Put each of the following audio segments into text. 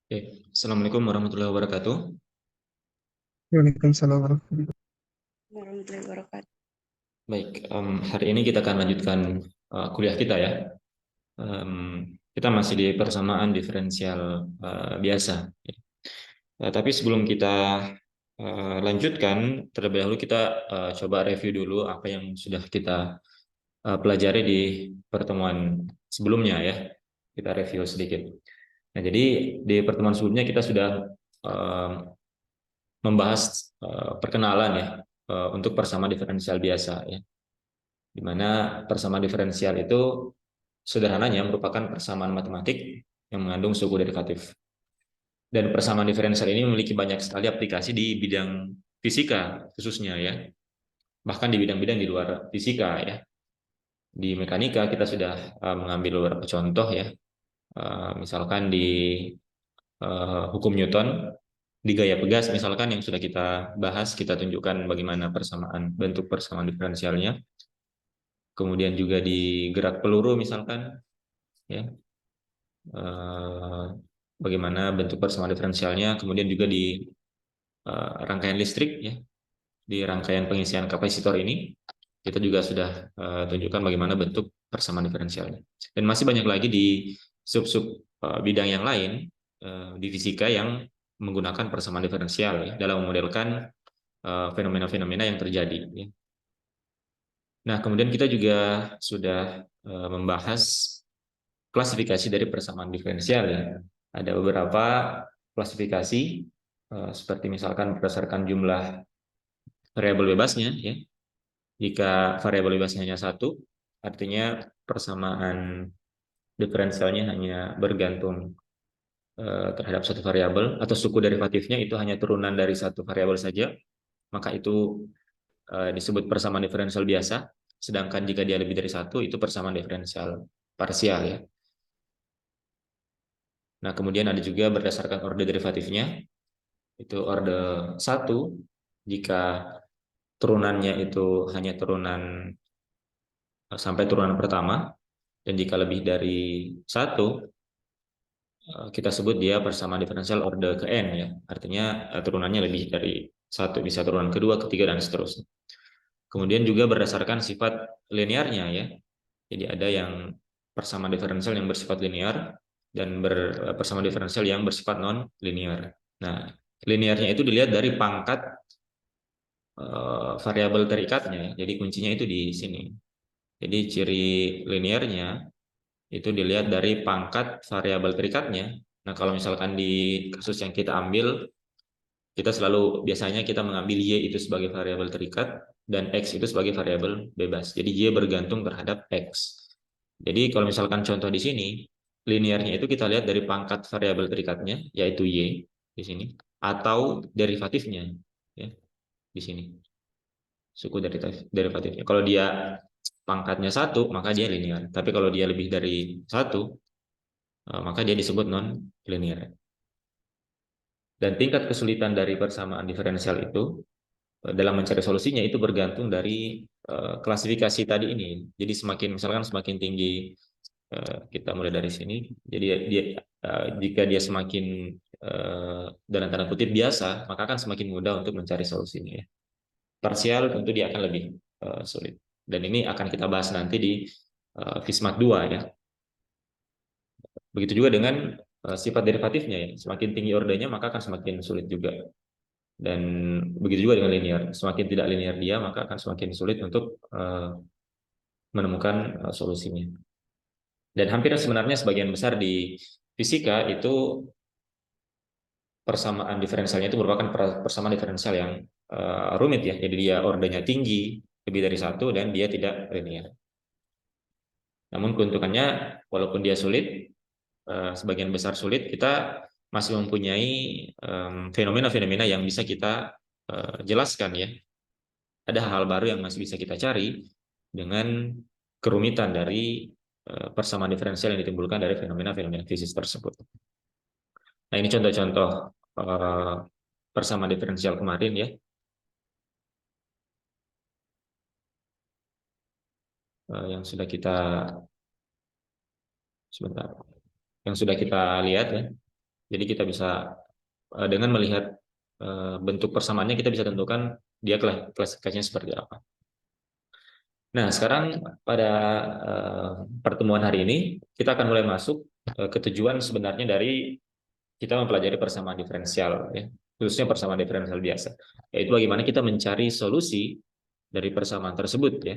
Oke. Assalamualaikum warahmatullahi wabarakatuh. Waalaikumsalam warahmatullahi Warahmatullahi wabarakatuh. Baik, hari ini kita akan lanjutkan kuliah kita ya. Kita masih di persamaan diferensial biasa. Tapi sebelum kita lanjutkan, terlebih dahulu kita coba review dulu apa yang sudah kita pelajari di pertemuan sebelumnya ya. Kita review sedikit. Nah, jadi di pertemuan sebelumnya kita sudah eh, membahas perkenalan ya untuk persamaan diferensial biasa ya, di mana persamaan diferensial itu sederhananya merupakan persamaan matematik yang mengandung suku derivatif. Dan persamaan diferensial ini memiliki banyak sekali aplikasi di bidang fisika khususnya ya, bahkan di bidang-bidang di luar fisika ya. Di mekanika kita sudah mengambil beberapa contoh ya. Misalkan di hukum Newton, di gaya pegas misalkan yang sudah kita bahas, kita tunjukkan bagaimana bentuk persamaan diferensialnya. Kemudian juga di gerak peluru misalkan ya, eh, bagaimana bentuk persamaan diferensialnya. Kemudian juga di rangkaian listrik ya, di rangkaian pengisian kapasitor ini kita juga sudah tunjukkan bagaimana bentuk persamaan diferensialnya. Dan masih banyak lagi di sub-sub bidang yang lain di fisika yang menggunakan persamaan diferensial ya, dalam memodelkan fenomena-fenomena yang terjadi ya. Nah, kemudian kita juga sudah membahas klasifikasi dari persamaan diferensial ya. Ada beberapa klasifikasi seperti misalkan berdasarkan jumlah variabel bebasnya ya. Jika variabel bebasnya hanya satu, artinya persamaan diferensialnya hanya bergantung terhadap satu variabel, atau suku derivatifnya itu hanya turunan dari satu variabel saja, maka itu disebut persamaan diferensial biasa. Sedangkan jika dia lebih dari satu, itu persamaan diferensial parsial ya. Nah, kemudian ada juga berdasarkan orde derivatifnya, itu orde satu jika turunannya itu hanya turunan sampai turunan pertama, dan jika lebih dari satu, kita sebut dia persamaan diferensial orde ke n ya. Artinya turunannya lebih dari satu, bisa turunan kedua, ketiga, dan seterusnya. Kemudian juga berdasarkan sifat linearnya ya. Jadi ada yang persamaan diferensial yang bersifat linear dan persamaan diferensial yang bersifat non linear. Nah, linearnya itu dilihat dari pangkat variabel terikatnya. Jadi kuncinya itu di sini. Jadi ciri linearnya itu dilihat dari pangkat variabel terikatnya. Nah, kalau misalkan di kasus yang kita ambil, kita selalu biasanya kita mengambil Y itu sebagai variabel terikat dan X itu sebagai variabel bebas. Jadi Y bergantung terhadap X. Jadi kalau misalkan contoh di sini, linearnya itu kita lihat dari pangkat variabel terikatnya, yaitu Y di sini, atau derivatifnya ya, di sini, suku derivatifnya. Kalau dia pangkatnya satu, maka dia linear. Tapi kalau dia lebih dari satu, maka dia disebut non linear. Dan tingkat kesulitan dari persamaan diferensial itu dalam mencari solusinya itu bergantung dari klasifikasi tadi ini. Jadi semakin tinggi kita mulai dari sini. Jadi jika dia semakin dalam tanda kutip biasa, maka akan semakin mudah untuk mencari solusinya ya. Parsial tentu dia akan lebih sulit. Dan ini akan kita bahas nanti di FISMAT 2 ya. Begitu juga dengan sifat derivatifnya ya. Semakin tinggi ordenya maka akan semakin sulit juga. Dan begitu juga dengan linear. Semakin tidak linear dia, maka akan semakin sulit untuk menemukan solusinya. Dan hampir sebenarnya sebagian besar di fisika itu persamaan diferensialnya itu merupakan persamaan diferensial yang rumit ya. Jadi dia ordenya tinggi, lebih dari satu, dan dia tidak linear. Namun keuntungannya, walaupun dia sulit, sebagian besar sulit, kita masih mempunyai fenomena-fenomena yang bisa kita jelaskan ya. Ada hal-hal baru yang masih bisa kita cari dengan kerumitan dari persamaan diferensial yang ditimbulkan dari fenomena-fenomena fisik tersebut. Nah, ini contoh-contoh persamaan diferensial kemarin ya, yang sudah kita sebentar, yang sudah kita lihat ya. Jadi kita bisa dengan melihat bentuk persamaannya kita bisa tentukan dia klasifikasinya seperti apa. Nah, sekarang pada pertemuan hari ini kita akan mulai masuk ke tujuan sebenarnya dari kita mempelajari persamaan diferensial, ya, khususnya persamaan diferensial biasa, yaitu bagaimana kita mencari solusi dari persamaan tersebut, ya.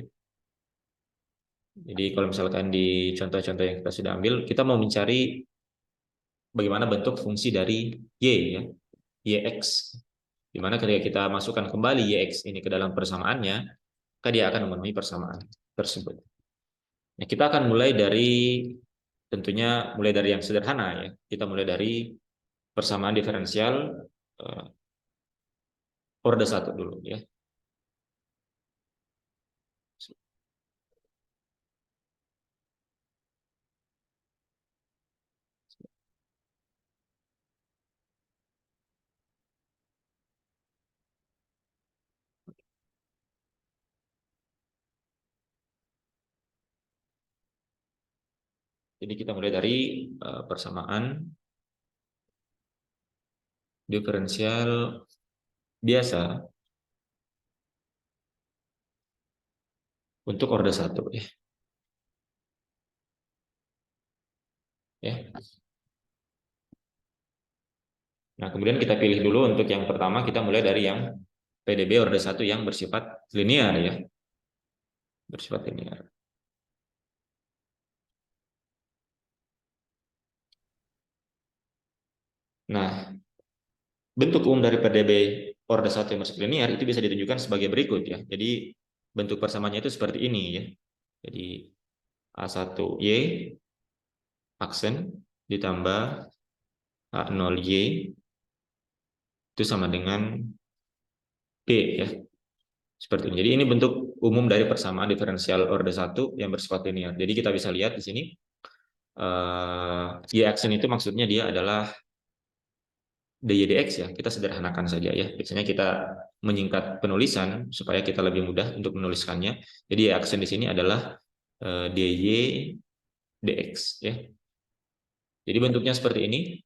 Jadi kalau misalkan di contoh-contoh yang kita sudah ambil, kita mau mencari bagaimana bentuk fungsi dari y, ya, yx, di mana ketika kita masukkan kembali yx ini ke dalam persamaannya, maka dia akan memenuhi persamaan tersebut. Nah, kita akan mulai dari tentunya mulai dari yang sederhana, ya. Kita mulai dari persamaan diferensial orde 1 dulu, ya. Jadi kita mulai dari persamaan diferensial biasa untuk orde 1, ya. Ya. Nah, kemudian kita pilih dulu untuk yang pertama, kita mulai dari yang PDB orde 1 yang bersifat linear, ya. Bersifat linear. Nah, bentuk umum dari PDB orde 1 yang bersifat linear itu bisa ditunjukkan sebagai berikut, ya. Jadi bentuk persamaannya itu seperti ini, ya. Jadi A1Y aksen ditambah A0Y itu sama dengan B, ya. Seperti ini. Jadi ini bentuk umum dari persamaan diferensial orde 1 yang bersifat linear. Jadi kita bisa lihat di sini Y aksen itu maksudnya dia adalah dy dx, ya. Kita sederhanakan saja, ya. Biasanya kita menyingkat penulisan supaya kita lebih mudah untuk menuliskannya. Jadi Y aksen di sini adalah dy dx, ya. Jadi bentuknya seperti ini.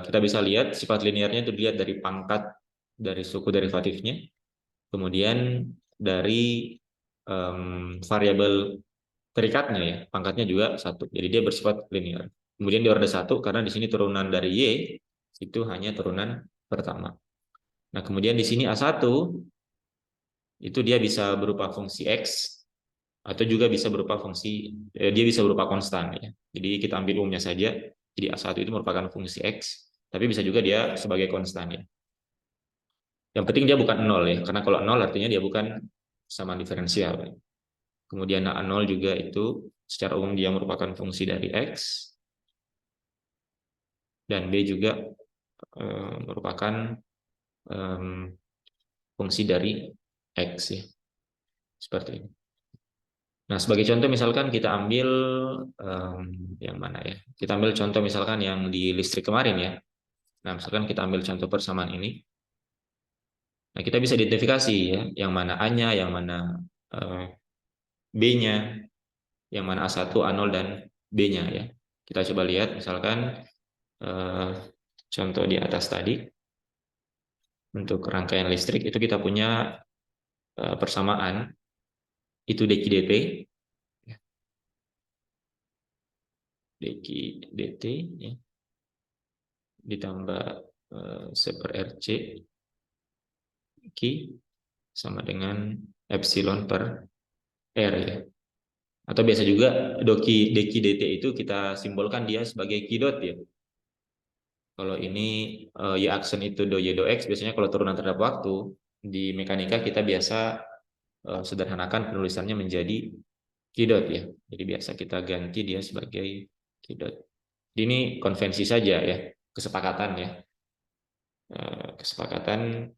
Kita bisa lihat sifat linearnya itu dilihat dari pangkat dari suku derivatifnya, kemudian dari variabel terikatnya, ya, pangkatnya juga 1. Jadi dia bersifat linear. Kemudian di orde 1 karena di sini turunan dari y itu hanya turunan pertama. Nah, kemudian di sini A1 itu dia bisa berupa fungsi x atau juga bisa berupa fungsi dia bisa berupa konstan, ya. Jadi kita ambil umumnya saja. Jadi A1 itu merupakan fungsi x, tapi bisa juga dia sebagai konstan, ya. Yang penting dia bukan 0, ya. Karena kalau 0 artinya dia bukan persamaan diferensial, ya. Kemudian A0 juga itu secara umum dia merupakan fungsi dari x, dan B juga merupakan fungsi dari x, ya. Seperti ini. Nah, sebagai contoh misalkan kita ambil yang mana, ya? Kita ambil contoh misalkan yang di listrik kemarin, ya. Nah, misalkan kita ambil contoh persamaan ini. Nah, kita bisa identifikasi, ya, yang mana A-nya, yang mana B-nya, yang mana A1, A0 dan B-nya, ya. Kita coba lihat misalkan contoh di atas tadi. Untuk rangkaian listrik itu kita punya persamaan itu dq dt, dq dt, ya, ditambah C/RC Q sama dengan epsilon per R, ya. Atau biasa juga dq dt itu kita simbolkan dia sebagai Q dot, ya. Kalau ini Y aksen itu do Y do X, biasanya kalau turunan terhadap waktu di mekanika kita biasa sederhanakan penulisannya menjadi Q dot, ya. Jadi biasa kita ganti dia sebagai Q dot. Ini konvensi saja, ya, kesepakatan, ya. Kesepakatan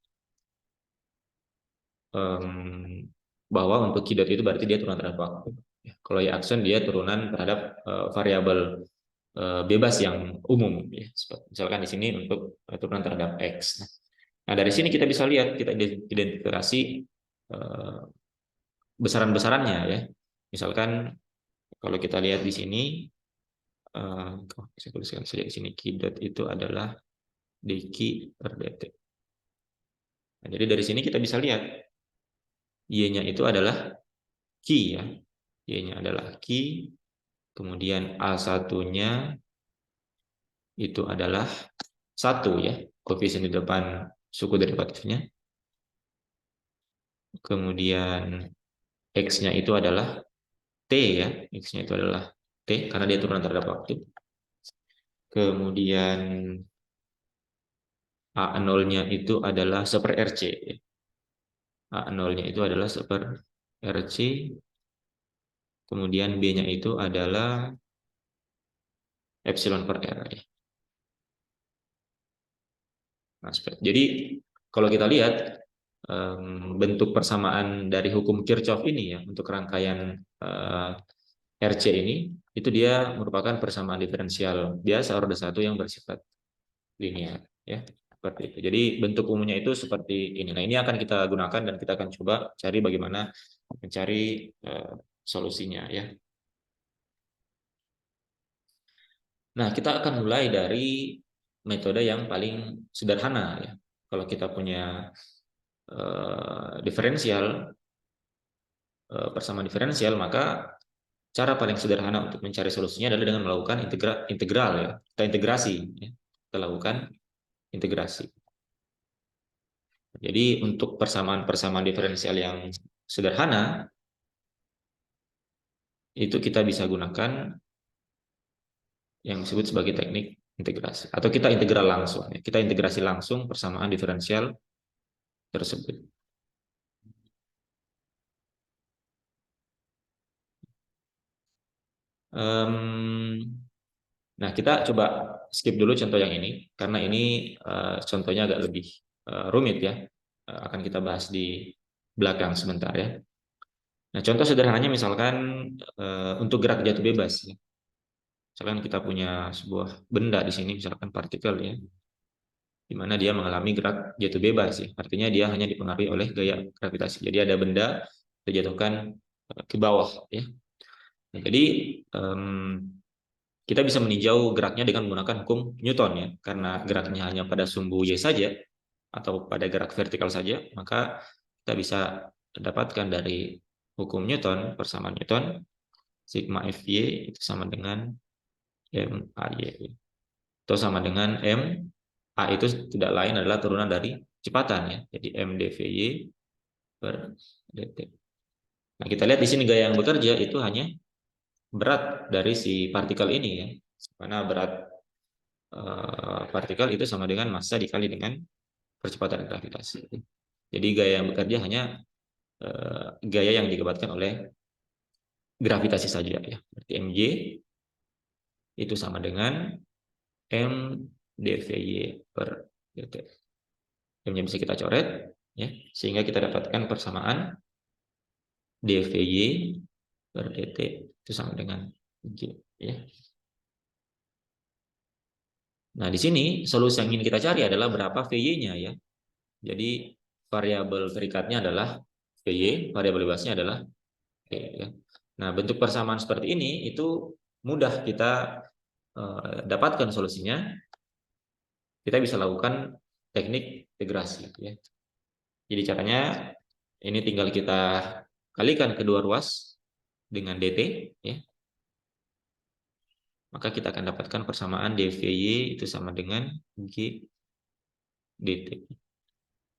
bahwa untuk Q dot itu berarti dia turunan terhadap waktu. Ya, kalau Y aksen dia turunan terhadap variabel bebas yang umum, ya. Misalkan di sini untuk turunan terhadap X. Nah, dari sini kita bisa lihat, kita identifikasi besaran-besarannya, ya. Misalkan kalau kita lihat di sini Saya tuliskan saja di sini Q dot itu adalah dq per dt. Nah, jadi dari sini kita bisa lihat y-nya itu adalah Q ya. Y-nya adalah Q, kemudian A1-nya itu adalah 1 ya, koefisien di depan suku derivatifnya. Kemudian X-nya itu adalah T ya, X-nya itu adalah T karena dia turunan terhadap waktu. Kemudian A0-nya itu adalah 1/RC. A0-nya itu adalah 1/RC. Kemudian B-nya itu adalah epsilon per R. Nah, jadi kalau kita lihat bentuk persamaan dari hukum Kirchhoff ini ya untuk rangkaian RC ini itu dia merupakan persamaan diferensial biasa order 1 yang bersifat linear ya seperti itu. Jadi bentuk umumnya itu seperti ini. Nah, ini akan kita gunakan dan kita akan coba cari bagaimana mencari solusinya ya. Nah, kita akan mulai dari metode yang paling sederhana ya. Kalau kita punya persamaan diferensial, maka cara paling sederhana untuk mencari solusinya adalah dengan melakukan integral ya. Kita integrasi ya. Kita lakukan integrasi. Jadi untuk persamaan-persamaan diferensial yang sederhana itu kita bisa gunakan yang disebut sebagai teknik integrasi atau kita integral langsung ya. Kita integrasi langsung persamaan diferensial tersebut. Nah, kita coba skip dulu contoh yang ini karena ini contohnya agak lebih rumit ya. Akan kita bahas di belakang sebentar ya. Nah, contoh sederhananya misalkan untuk gerak jatuh bebas ya. Misalkan kita punya sebuah benda di sini, misalkan partikel ya, di mana dia mengalami gerak jatuh bebas ya. Artinya dia hanya dipengaruhi oleh gaya gravitasi. Jadi ada benda dijatuhkan ke bawah ya. Nah, jadi kita bisa meninjau geraknya dengan menggunakan hukum Newton ya, karena geraknya hanya pada sumbu Y saja atau pada gerak vertikal saja, maka kita bisa dapatkan dari hukum Newton, persamaan Newton, sigma Fy itu sama dengan MAY. Itu sama dengan A itu tidak lain adalah turunan dari kecepatan ya, jadi M dVy per dt. Nah, kita lihat di sini gaya yang bekerja itu hanya berat dari si partikel ini ya, karena berat partikel itu sama dengan massa dikali dengan percepatan gravitasi. Jadi gaya yang bekerja hanya gaya yang diakibatkan oleh gravitasi saja ya. Berarti Mj itu sama dengan M dVy per dt. M-nya bisa kita coret ya, sehingga kita dapatkan persamaan dVy per dt itu sama dengan G ya. Nah, di sini solusi yang ingin kita cari adalah berapa Vy-nya ya. Jadi variabel terikatnya adalah Vy, variabel bebasnya adalah V ya. Nah, bentuk persamaan seperti ini itu mudah kita dapatkan solusinya. Kita bisa lakukan teknik integrasi ya. Jadi caranya ini tinggal kita kalikan kedua ruas dengan dt ya. Maka kita akan dapatkan persamaan dVy itu sama dengan G dt.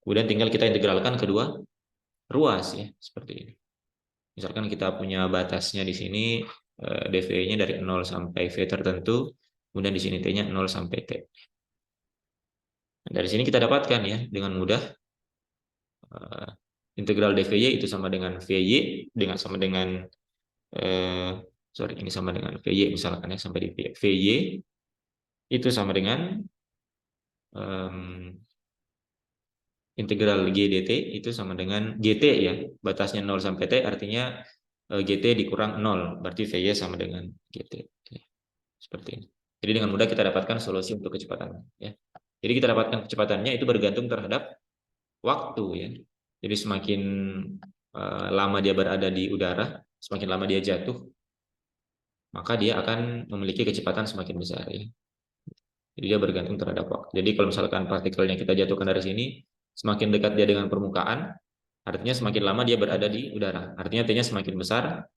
Kemudian tinggal kita integralkan kedua ruas ya, seperti ini. Misalkan kita punya batasnya di sini dV-nya dari 0 sampai V tertentu, kemudian di sini T-nya 0 sampai T. Nah, dari sini kita dapatkan ya dengan mudah integral dVy itu sama dengan Vy sama dengan ini sama dengan Vy misalkan ya, sampai di Vy itu sama dengan integral G dt itu sama dengan GT ya, batasnya 0 sampai T artinya GT dikurang 0, berarti Vy sama dengan GT ya. Seperti ini. Jadi dengan mudah kita dapatkan solusi untuk kecepatan ya. Jadi kita dapatkan kecepatannya itu bergantung terhadap waktu ya. Jadi semakin lama dia berada di udara, semakin lama dia jatuh, maka dia akan memiliki kecepatan semakin besar ya. Jadi dia bergantung terhadap waktu. Jadi kalau misalkan partikelnya kita jatuhkan dari sini, semakin dekat dia dengan permukaan, artinya semakin lama dia berada di udara. Artinya T-nya semakin besar,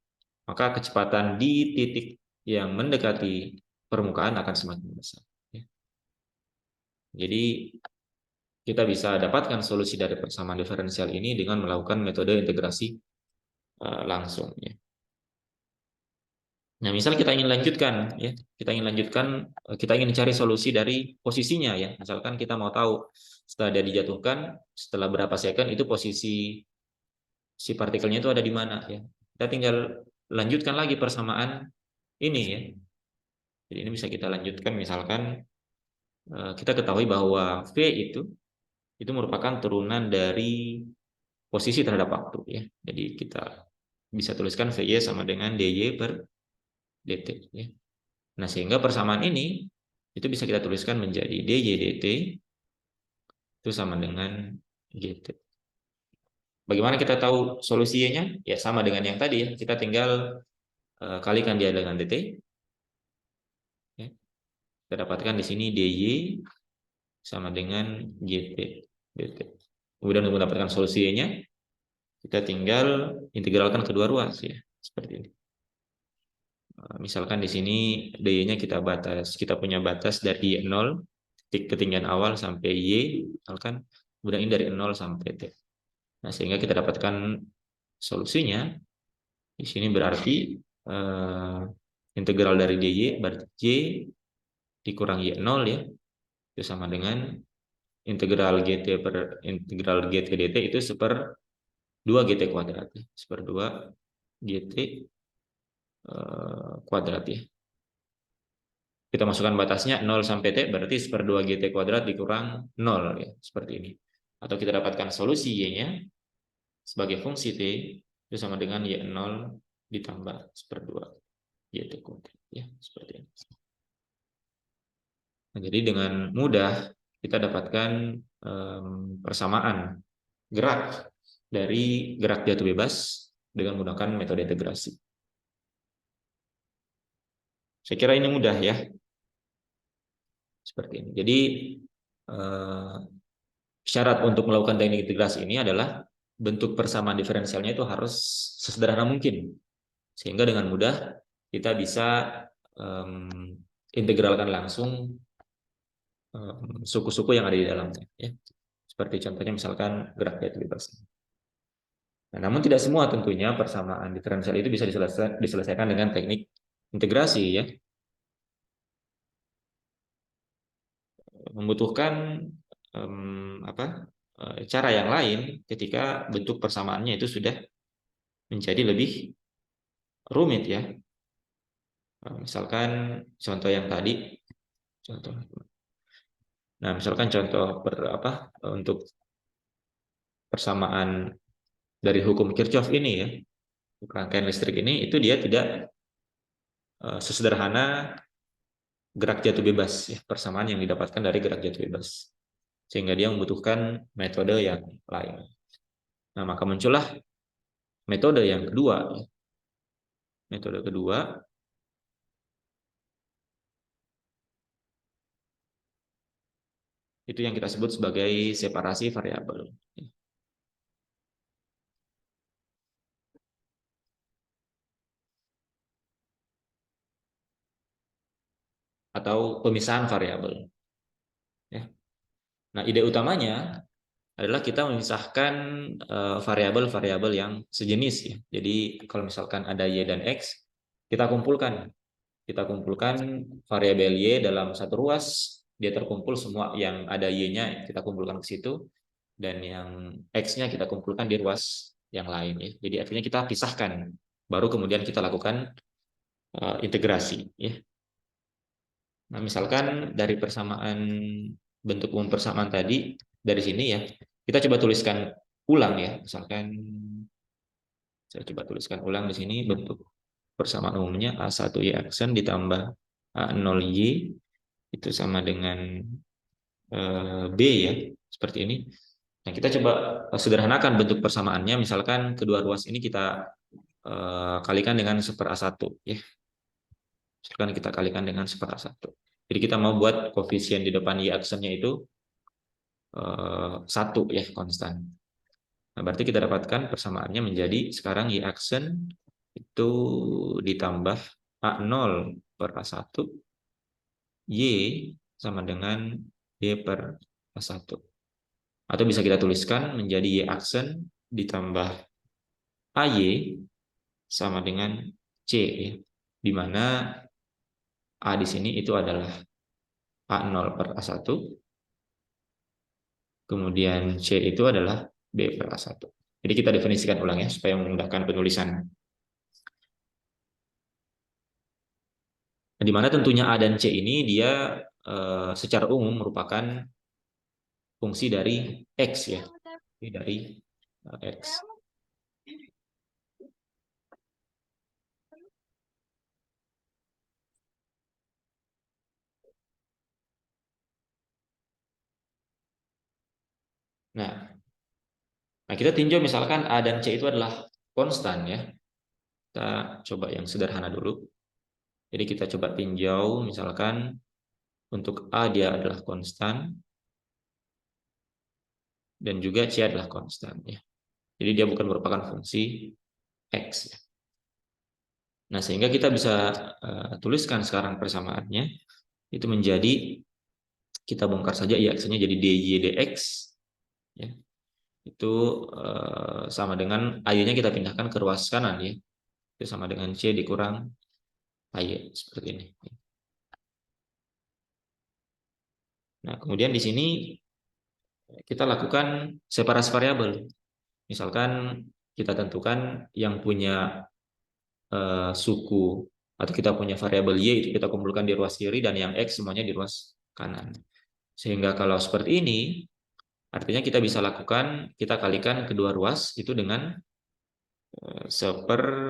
maka kecepatan di titik yang mendekati permukaan akan semakin besar. Ya. Jadi kita bisa dapatkan solusi dari persamaan diferensial ini dengan melakukan metode integrasi langsung. Ya. Nah, misal kita ingin lanjutkan, ya, kita ingin cari solusi dari posisinya, ya. Misalkan kita mau tahu setelah dia dijatuhkan, setelah berapa second itu posisi si partikelnya itu ada di mana, ya. Kita tinggal lanjutkan lagi persamaan ini, ya. Jadi ini bisa kita lanjutkan, misalkan kita ketahui bahwa V itu merupakan turunan dari posisi terhadap waktu, ya. Jadi kita bisa tuliskan VY sama dengan DY per DT, ya. Nah, sehingga persamaan ini itu bisa kita tuliskan menjadi DY DT itu sama dengan GT. Bagaimana kita tahu solusinya? Ya sama dengan yang tadi ya. Kita tinggal kalikan dia dengan DT. Ya. Kita dapatkan di sini DY sama dengan GT DT. Kemudian untuk mendapatkan solusinya, kita tinggal integralkan kedua ruas ya, seperti ini. Misalkan di sini dy-nya kita punya batas dari 0 titik ketinggian awal sampai y, misalkan kemudian ini dari 0 sampai t. Nah, sehingga kita dapatkan solusinya di sini berarti integral dari dy berarti y dikurang y 0 ya, itu sama dengan integral gt dt itu seper 2 gt kuadrat, seper 2 gt kuadrat ya. Kita masukkan batasnya 0 sampai T berarti seperdua GT kuadrat dikurang 0 ya, seperti ini. Atau kita dapatkan solusi Y-nya sebagai fungsi T itu sama dengan Y0 ditambah seperdua GT kuadrat ya, seperti ini. Nah, jadi dengan mudah kita dapatkan persamaan gerak dari gerak jatuh bebas dengan menggunakan metode integrasi. Saya kira ini mudah ya. Seperti ini. Jadi syarat untuk melakukan teknik integrasi ini adalah bentuk persamaan diferensialnya itu harus sesederhana mungkin, sehingga dengan mudah kita bisa integralkan langsung suku-suku yang ada di dalamnya. Ya. Seperti contohnya misalkan gerak jatuh bebas. Nah, namun tidak semua tentunya persamaan diferensial itu bisa diselesaikan dengan teknik integrasi ya. Membutuhkan cara yang lain ketika bentuk persamaannya itu sudah menjadi lebih rumit ya. Misalkan contoh yang tadi, misalkan contoh untuk persamaan dari hukum Kirchhoff ini ya, rangkaian listrik ini itu dia tidak sesederhana gerak jatuh bebas ya, persamaan yang didapatkan dari gerak jatuh bebas, sehingga dia membutuhkan metode yang lain. Nah, maka muncullah metode yang kedua. Metode kedua itu yang kita sebut sebagai separasi variabel. Atau pemisahan variabel. Ya. Nah, ide utamanya adalah kita memisahkan variabel-variabel yang sejenis ya. Jadi kalau misalkan ada y dan x, kita kumpulkan variabel y dalam satu ruas, dia terkumpul semua yang ada y-nya kita kumpulkan ke situ, dan yang x-nya kita kumpulkan di ruas yang lain ya. Jadi artinya kita pisahkan, baru kemudian kita lakukan integrasi ya. Nah, misalkan dari persamaan bentuk umum persamaan tadi dari sini ya, kita coba tuliskan ulang ya. Misalkan saya coba tuliskan ulang di sini bentuk persamaan umumnya A1Y aksen ditambah A0Y itu sama dengan B ya, seperti ini. Nah, kita coba sederhanakan bentuk persamaannya, misalkan kedua ruas ini kita kalikan dengan seper A1 ya. Misalkan kita kalikan dengan 1/1. Jadi kita mau buat koefisien di depan y aksennya itu 1 ya, konstan. Nah, berarti kita dapatkan persamaannya menjadi sekarang y aksen itu ditambah A0 per A1, Y sama dengan Y per A1. Atau bisa kita tuliskan menjadi Y aksen ditambah AY sama dengan C, ya. Di mana A di sini itu adalah A0 per A1, kemudian C itu adalah B per A1. Jadi kita definisikan ulang ya, supaya memudahkan penulisan. Nah, di mana tentunya A dan C ini dia secara umum merupakan fungsi dari X ya, dari X. Nah, kita tinjau misalkan A dan C itu adalah konstan ya. Kita coba yang sederhana dulu. Jadi kita coba tinjau misalkan untuk A dia adalah konstan dan juga C adalah konstan ya. Jadi dia bukan merupakan fungsi X ya. Nah, sehingga kita bisa tuliskan sekarang persamaannya itu menjadi, kita bongkar saja y aksennya jadi dy dx ya. Itu sama dengan ay-nya kita pindahkan ke ruas kanan ya. Itu sama dengan C dikurang ay seperti ini. Nah, kemudian di sini kita lakukan separasi variabel. Misalkan kita tentukan yang punya suku atau kita punya variabel y itu kita kumpulkan di ruas kiri dan yang x semuanya di ruas kanan. Sehingga kalau seperti ini, artinya kita bisa lakukan, kita kalikan kedua ruas itu dengan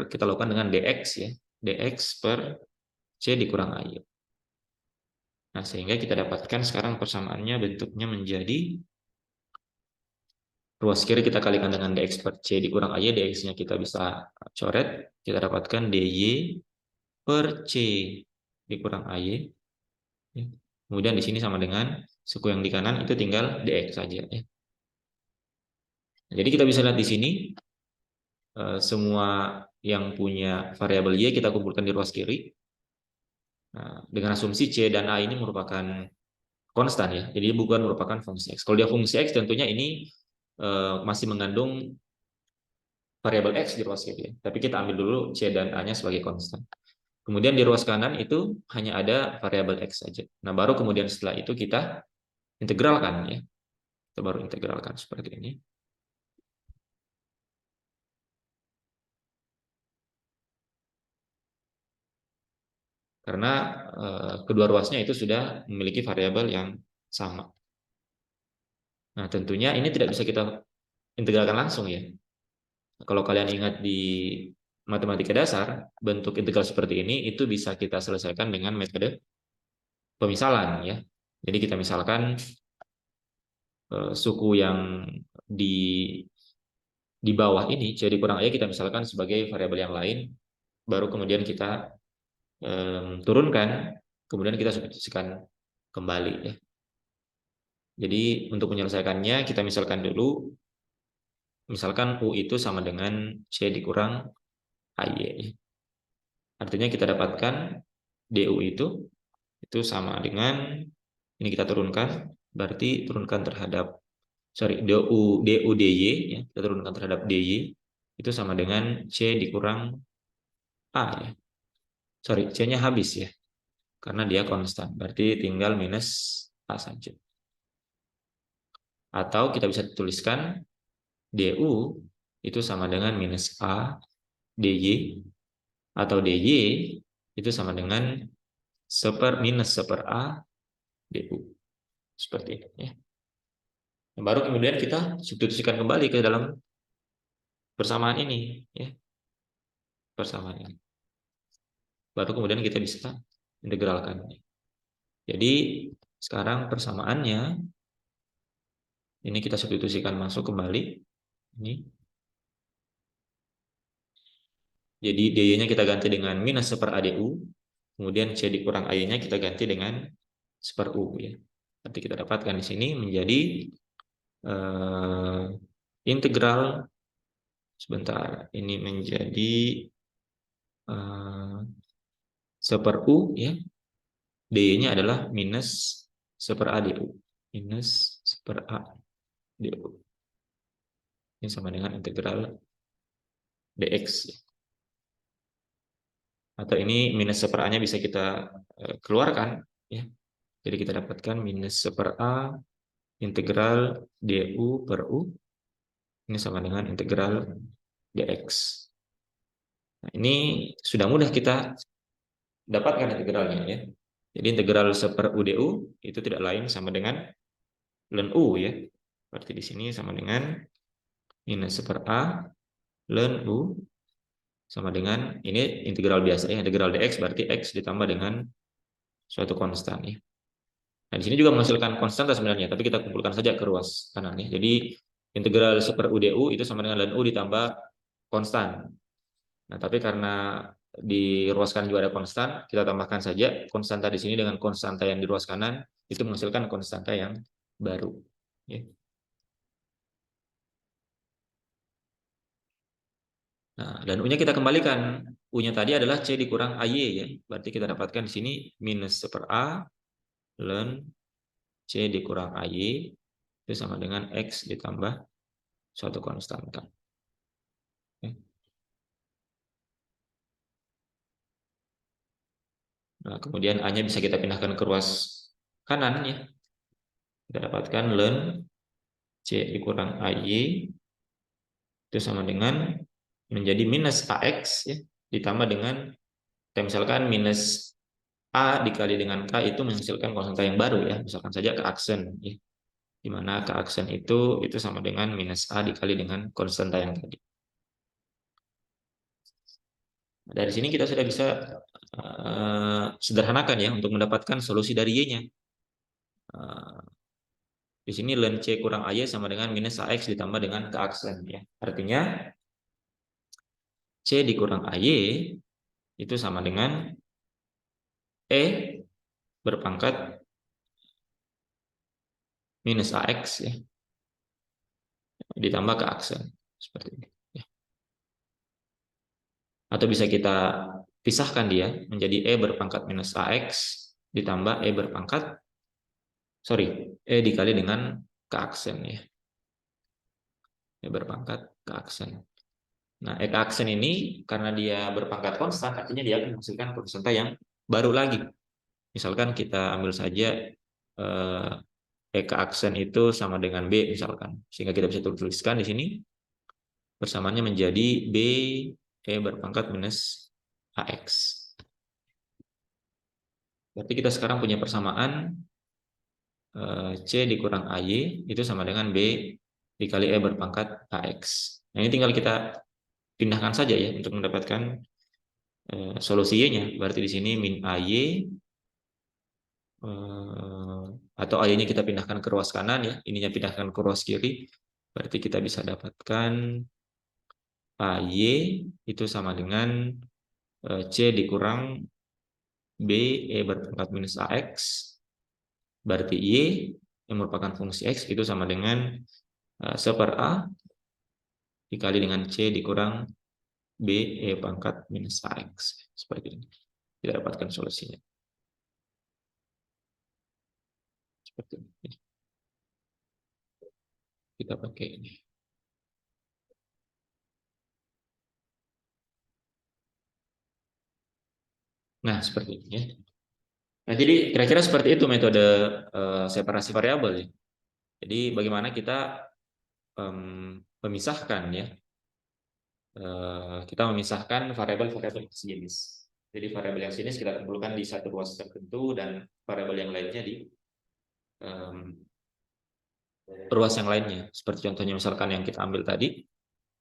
kita lakukan dengan dx ya, dx per c dikurang ay. Nah, sehingga kita dapatkan sekarang persamaannya bentuknya menjadi ruas kiri kita kalikan dengan dx per c dikurang ay, dx-nya kita bisa coret, kita dapatkan dy per c dikurang ay. Kemudian di sini sama dengan suku yang di kanan itu tinggal dx saja ya. Jadi kita bisa lihat di sini semua yang punya variabel y kita kumpulkan di ruas kiri. Nah, dengan asumsi C dan A ini merupakan konstan ya, jadi bukan merupakan fungsi X. Kalau dia fungsi X tentunya ini masih mengandung variabel X di ruas kiri. Tapi kita ambil dulu C dan A-nya sebagai konstan. Kemudian di ruas kanan itu hanya ada variabel X saja. Nah, baru kemudian setelah itu kita integralkan ya. Kita baru integralkan seperti ini. Karena kedua ruasnya itu sudah memiliki variabel yang sama. Nah, tentunya ini tidak bisa kita integralkan langsung ya. Kalau kalian ingat di matematika dasar, bentuk integral seperti ini itu bisa kita selesaikan dengan metode pemisalan ya. Jadi kita misalkan suku yang di bawah ini C dikurang A kita misalkan sebagai variabel yang lain, baru kemudian kita turunkan, kemudian kita substitusikan kembali ya. Jadi untuk menyelesaikannya kita misalkan dulu, misalkan U itu sama dengan C dikurang AY. Artinya kita dapatkan DU itu sama dengan, ini kita turunkan, berarti turunkan terhadap, DU DY ya, kita turunkan terhadap DY itu sama dengan C dikurang A ya. C-nya habis ya, karena dia konstan, berarti tinggal minus A saja. Atau kita bisa tuliskan DU itu sama dengan minus A DY, atau DY itu sama dengan minus 1/A DU. Seperti ini ya. Nah, baru kemudian kita substitusikan kembali ke dalam persamaan ini ya. Persamaan ini. Baru kemudian kita bisa integralkan. Jadi sekarang persamaannya ini kita substitusikan masuk kembali ini. Jadi dy-nya kita ganti dengan minus 1/A DU. kemudian C dikurang AY-nya kita ganti dengan 1/U ya. Nanti kita dapatkan di sini menjadi integral, sebentar, ini menjadi 1/U ya. D-nya adalah minus 1/A DU. Minus 1/A DU. Ini sama dengan integral dx. Atau ini minus 1/A-nya bisa kita keluarkan ya. Jadi kita dapatkan minus 1/A integral du per u. Ini sama dengan integral dx. Nah, ini sudah mudah kita dapatkan integralnya ya. Jadi integral 1/U du itu tidak lain sama dengan ln u ya. Berarti di sini sama dengan minus 1/A ln u sama dengan, ini integral biasa ya, integral dx berarti x ditambah dengan suatu konstan ya. Nah, di sini juga menghasilkan konstanta sebenarnya, tapi kita kumpulkan saja ke ruas kanan ya. Jadi integral 1/U du itu sama dengan ln u ditambah konstan. Nah, tapi karena di ruas kanan juga ada konstan, kita tambahkan saja konstanta di sini dengan konstanta yang di ruas kanan, itu menghasilkan konstanta yang baru ya. Nah, dan U-nya kita kembalikan. U-nya tadi adalah C dikurang AY ya. Berarti kita dapatkan di sini minus 1/A ln C dikurang AY itu sama dengan X ditambah suatu konstanta. Nah, kemudian A-nya bisa kita pindahkan ke ruas kanan ya. Kita dapatkan ln C dikurang AY itu sama dengan menjadi minus AX ya, ditambah dengan, kita misalkan minus A dikali dengan K itu menghasilkan konstanta yang baru ya. Misalkan saja keaksen ya. Di mana keaksen itu sama dengan minus A dikali dengan konstanta yang tadi. Dari sini kita sudah bisa sederhanakan ya untuk mendapatkan solusi dari Y-nya. Di sini ln C kurang AY sama dengan minus AX ditambah dengan keaksen ya. Artinya C dikurang AY itu sama dengan E berpangkat minus AX ya, ditambah keaksen seperti ini ya. Atau bisa kita pisahkan dia menjadi E berpangkat minus AX ditambah E dikali dengan keaksen ya. E berpangkat keaksen. Nah, E keaksen ini karena dia berpangkat konstan, artinya dia akan menghasilkan konstanta yang baru lagi. Misalkan kita ambil saja E keaksen itu sama dengan B misalkan. Sehingga kita bisa tuliskan di sini persamaannya menjadi B E berpangkat minus AX. Berarti kita sekarang punya persamaan C dikurang AY itu sama dengan B dikali E berpangkat AX. Nah, ini tinggal kita pindahkan saja ya untuk mendapatkan solusi Y-nya. Berarti di sini min AY atau AY-nya kita pindahkan ke ruas kanan ya, ininya pindahkan ke ruas kiri. Berarti kita bisa dapatkan AY itu sama dengan C dikurang B E berpangkat minus AX. Berarti Y yang merupakan fungsi X itu sama dengan 1/A dikali dengan C dikurang B E pangkat minus AX. Seperti ini. Kita dapatkan solusinya. Seperti ini. Kita pakai ini. Nah, seperti ini ya. Nah, jadi kira-kira seperti itu metode separasi variabel ya. Jadi bagaimana kita memisahkan ya. Kita memisahkan variabel-variabel sejenis. Jadi variabel yang sejenis kita kumpulkan di satu ruas tertentu dan variabel yang lainnya di ruas yang lainnya. Seperti contohnya misalkan yang kita ambil tadi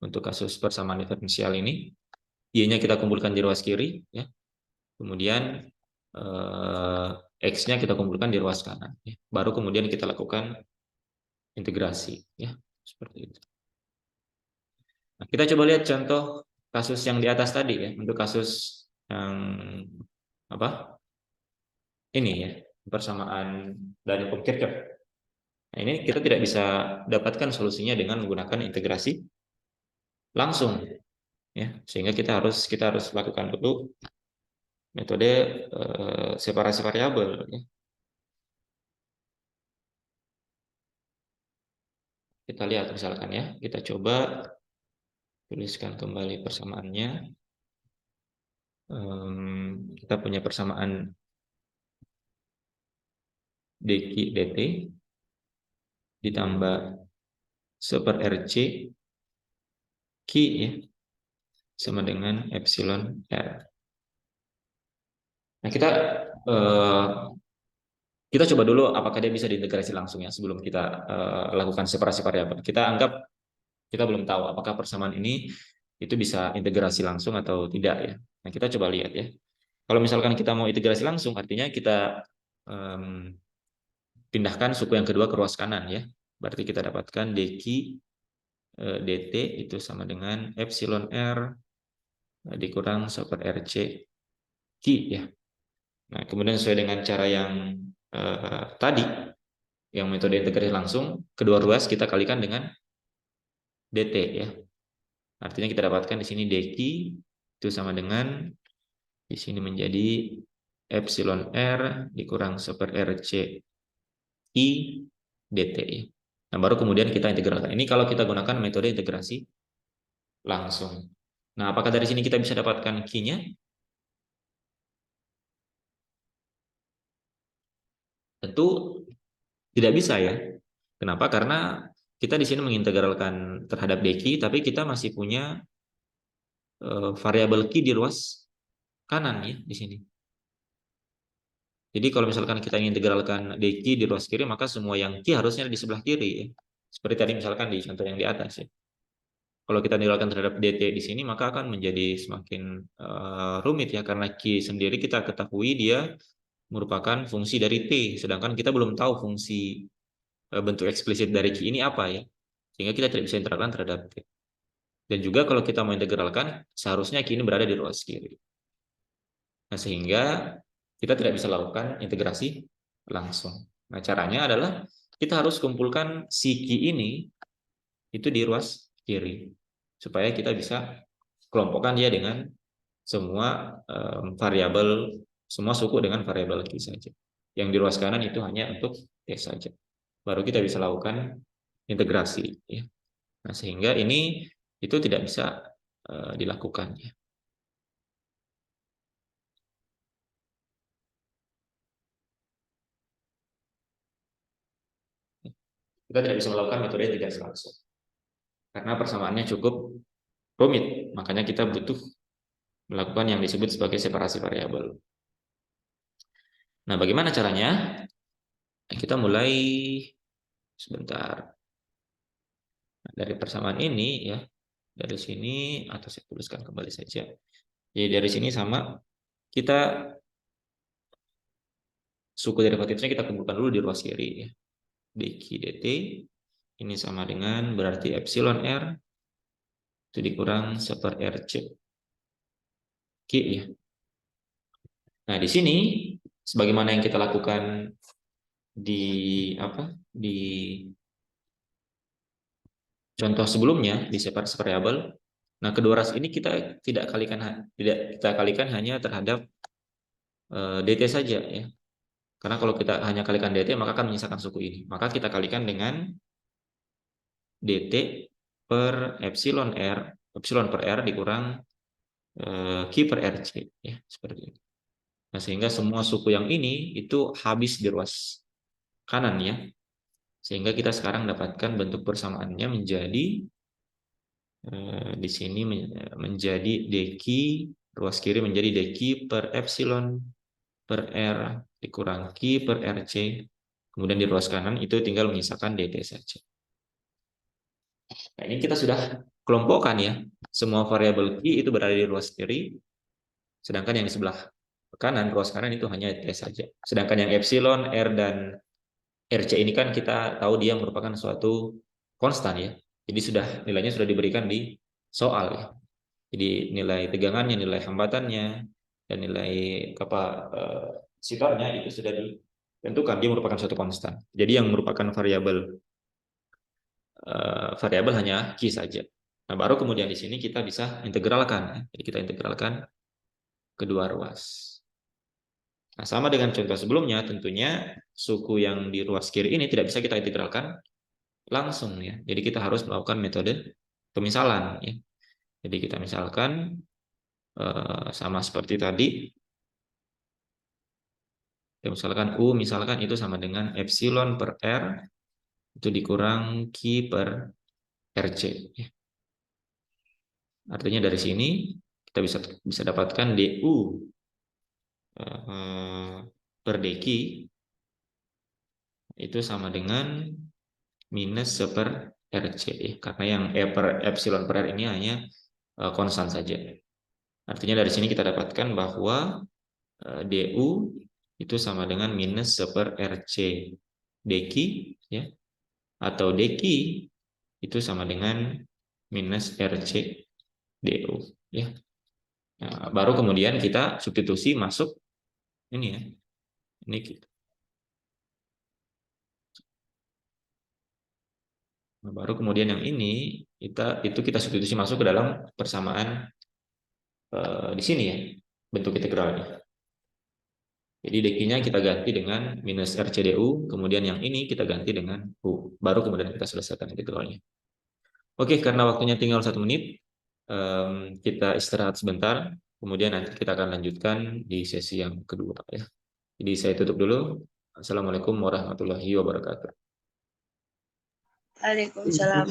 untuk kasus persamaan diferensial ini, Y-nya kita kumpulkan di ruas kiri ya. Kemudian X-nya kita kumpulkan di ruas kanan ya. Baru kemudian kita lakukan integrasi ya, seperti itu. Nah, kita coba lihat contoh kasus yang di atas tadi ya, untuk kasus yang apa? Ini ya, persamaan dari hukum Kirchhoff. Nah, ini kita tidak bisa dapatkan solusinya dengan menggunakan integrasi langsung ya. Sehingga kita harus lakukan dulu metode separasi variabel ya. Kita lihat misalkan ya, kita coba tuliskan kembali persamaannya. Kita punya persamaan dq dt ditambah seper-rc Q ya sama dengan epsilon R. Nah, kita coba dulu apakah dia bisa diintegrasi langsung ya sebelum kita lakukan separasi variabel. Kita anggap kita belum tahu apakah persamaan ini itu bisa integrasi langsung atau tidak ya. Nah, kita coba lihat ya. Kalau misalkan kita mau integrasi langsung, artinya kita pindahkan suku yang kedua ke ruas kanan ya. Berarti kita dapatkan dq dt itu sama dengan epsilon R dikurang seper rc Q ya. Nah, kemudian sesuai dengan cara yang tadi, yang metode integrasi langsung, kedua ruas kita kalikan dengan dt ya. Artinya kita dapatkan di sini dq itu sama dengan di sini menjadi epsilon R dikurang seper rc I dt ya. Nah, baru kemudian kita integralkan. Ini kalau kita gunakan metode integrasi langsung. Nah, apakah dari sini kita bisa dapatkan Q-nya? Tentu tidak bisa ya. Kenapa? Karena kita di sini mengintegralkan terhadap dq, tapi kita masih punya variabel Q di ruas kanan ya di sini. Jadi kalau misalkan kita ingin integralkan dq di ruas kiri, maka semua yang Q harusnya di sebelah kiri ya. Seperti tadi misalkan di contoh yang di atas ya. Kalau kita integralkan terhadap dt di sini, maka akan menjadi semakin rumit ya, karena Q sendiri kita ketahui dia merupakan fungsi dari T, sedangkan kita belum tahu fungsi bentuk eksplisit dari Q ini apa ya, sehingga kita tidak bisa integralkan terhadap T. Dan juga kalau kita mau integralkan, seharusnya Q ini berada di ruas kiri. Nah, sehingga kita tidak bisa lakukan integrasi langsung. Nah, caranya adalah kita harus kumpulkan si Q ini itu di ruas kiri, supaya kita bisa kelompokkan dia dengan semua variabel, semua suku dengan variabel Q saja. Yang di ruas kanan itu hanya untuk T saja. Baru kita bisa lakukan integrasi ya. Nah, sehingga ini itu tidak bisa dilakukan ya. Kita tidak bisa melakukan metode integrasi langsung karena persamaannya cukup rumit, makanya kita butuh melakukan yang disebut sebagai separasi variabel. Nah, bagaimana caranya? Kita mulai sebentar. Nah, dari persamaan ini ya, dari sini atau saya tuliskan kembali saja. Jadi dari sini sama, kita suku derivatifnya kita kumpulkan dulu di ruas kiri ya. dq dt ini sama dengan berarti epsilon R itu dikurang seper rc Q ya. Nah, di sini sebagaimana yang kita lakukan di di contoh sebelumnya di separasi variabel. Nah, kedua ras ini kita tidak kita kalikan hanya terhadap dt saja ya. Karena kalau kita hanya kalikan dt maka akan menyisakan suku ini. Maka kita kalikan dengan dt per epsilon per r dikurang Q per rc ya, seperti ini. Nah, sehingga semua suku yang ini itu habis di ruas kanan ya. Sehingga kita sekarang dapatkan bentuk persamaannya menjadi di sini menjadi dq ruas kiri menjadi dq per epsilon per r dikurang Q per rc. Kemudian di ruas kanan itu tinggal menyisakan dt saja. Nah, ini kita sudah kelompokkan ya. Semua variabel Q itu berada di ruas kiri, sedangkan yang di sebelah kanan, ruas kanan itu hanya T saja. Sedangkan yang epsilon, R, dan RC ini kan kita tahu dia merupakan suatu konstan ya. Jadi nilainya sudah diberikan di soal ya. Jadi nilai tegangannya, nilai hambatannya, dan nilai kapasitornya itu sudah ditentukan, dia merupakan suatu konstan. Jadi yang merupakan variabel hanya Q saja. Nah, baru kemudian di sini kita bisa integralkan. Ya. Jadi kita integralkan kedua ruas. Nah, sama dengan contoh sebelumnya, tentunya suku yang di ruas kiri ini tidak bisa kita integralkan langsung ya. Jadi kita harus melakukan metode pemisalan ya. Jadi kita misalkan sama seperti tadi. Ya, misalkan U misalkan itu sama dengan epsilon per R itu dikurang Q per RC. Ya. Artinya dari sini kita bisa dapatkan DU per DQ itu sama dengan minus seper RC ya. Karena yang per epsilon per R ini hanya konstan saja. Artinya dari sini kita dapatkan bahwa DU itu sama dengan minus seper RC DQ ya, atau DQ itu sama dengan minus RC DU ya. Nah, baru kemudian kita substitusi masuk ini ya. Ini kita. Nah, baru kemudian yang ini kita substitusi masuk ke dalam persamaan di sini ya, bentuk integralnya. Jadi DQ-nya kita ganti dengan minus RCDU, kemudian yang ini kita ganti dengan U. Baru kemudian kita selesaikan integralnya. Oke, karena waktunya tinggal 1 menit, kita istirahat sebentar, kemudian nanti kita akan lanjutkan di sesi yang kedua. Ya. Jadi saya tutup dulu. Assalamualaikum warahmatullahi wabarakatuh. Waalaikumsalam.